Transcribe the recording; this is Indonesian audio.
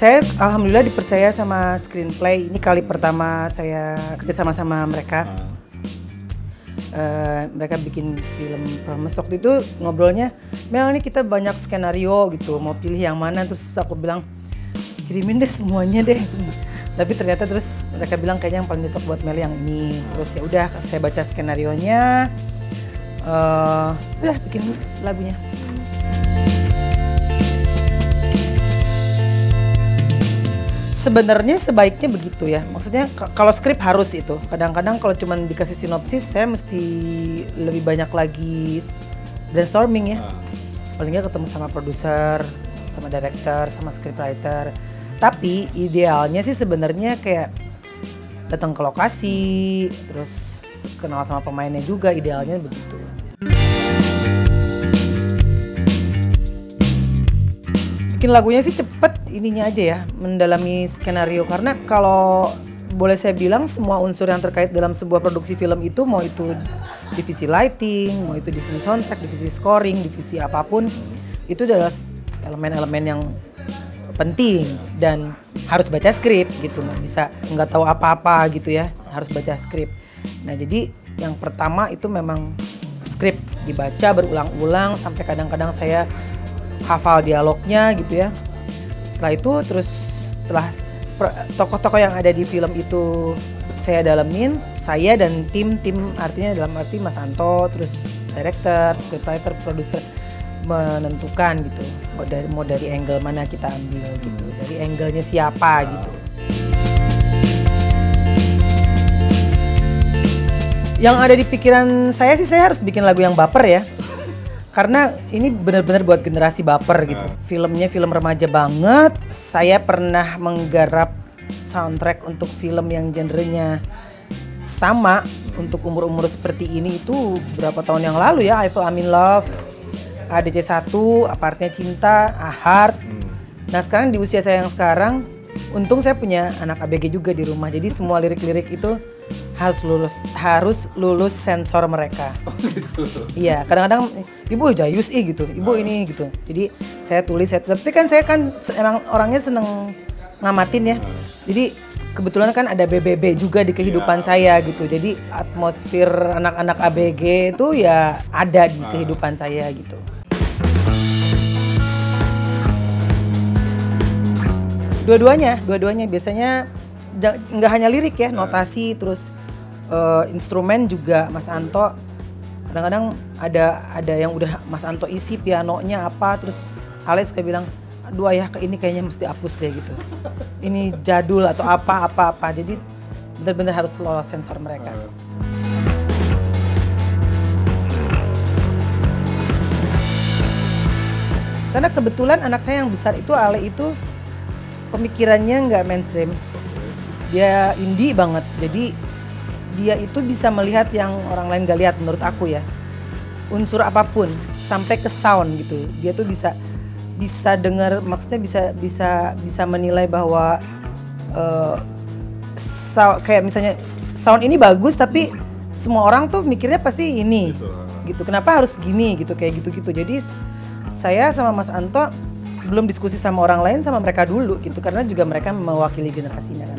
Saya alhamdulillah dipercaya sama Screenplay. Ini kali pertama saya kerja sama mereka. Mereka bikin film Promise. Waktu itu ngobrolnya, Mel, ini kita banyak skenario gitu, mau pilih yang mana? Terus aku bilang, kirimin deh semuanya deh. Tapi ternyata terus mereka bilang kayaknya yang paling cocok buat Mel yang ini. Terus ya udah, saya baca skenarionya, udah bikin lagunya. Sebenarnya sebaiknya begitu ya. Maksudnya kalau skrip harus itu. Kadang-kadang kalau cuma dikasih sinopsis, saya mesti lebih banyak lagi brainstorming ya. Paling nggak ketemu sama produser, sama director, sama scriptwriter. Tapi idealnya sih sebenarnya kayak datang ke lokasi, terus kenal sama pemainnya juga, idealnya begitu. Bikin lagunya sih cepet ininya aja ya, mendalami skenario. Karena kalau boleh saya bilang semua unsur yang terkait dalam sebuah produksi film itu, mau itu divisi lighting, mau itu divisi soundtrack, divisi scoring, divisi apapun, itu adalah elemen-elemen yang penting dan harus baca skrip gitu, nggak tahu apa-apa gitu ya, harus baca skrip. Nah jadi yang pertama itu memang skrip dibaca berulang-ulang sampai kadang-kadang saya hafal dialognya gitu ya. Setelah itu terus setelah tokoh-tokoh yang ada di film itu saya dalemin, saya dan tim artinya dalam arti Mas Anto, terus director, scriptwriter, produser menentukan gitu mau dari angle mana kita ambil gitu, dari angle-nya siapa gitu. Yang ada di pikiran saya sih, saya harus bikin lagu yang baper ya. Karena ini benar-benar buat generasi baper gitu. Filmnya film remaja banget. Saya pernah menggarap soundtrack untuk film yang genrenya sama untuk umur-umur seperti ini itu berapa tahun yang lalu ya. I Fall I'm in Love, ADC 1, Apa Artinya Cinta, Heart. Nah sekarang di usia saya yang sekarang, untung saya punya anak ABG juga di rumah. Jadi semua lirik-lirik itu harus lulus sensor mereka. Oh gitu. Iya, kadang-kadang ibu jayus gitu, ibu ini gitu. Jadi saya tulis, tapi kan saya kan emang orangnya seneng ngamatin ya. Jadi kebetulan kan ada BBB juga di kehidupan saya gitu. Jadi atmosfer anak-anak ABG itu ya ada di kehidupan saya gitu. Dua-duanya biasanya nggak hanya lirik ya, notasi terus instrumen juga Mas Anto. Kadang-kadang ada yang udah Mas Anto isi pianonya apa, terus Alex suka bilang, aduh ayah ini kayaknya mesti hapus deh gitu. Ini jadul atau apa. Jadi benar-benar harus lolos sensor mereka. Karena kebetulan anak saya yang besar itu, Ale itu pemikirannya nggak mainstream. Dia indie banget, jadi dia itu bisa melihat yang orang lain gak lihat menurut aku ya. Unsur apapun, sampai ke sound gitu. Dia tuh bisa dengar, maksudnya bisa menilai bahwa kayak misalnya sound ini bagus tapi semua orang tuh mikirnya pasti ini gitu. Kenapa harus gini gitu, kayak gitu-gitu. Jadi saya sama Mas Anto sebelum diskusi sama orang lain, sama mereka dulu gitu, karena juga mereka mewakili generasinya kan.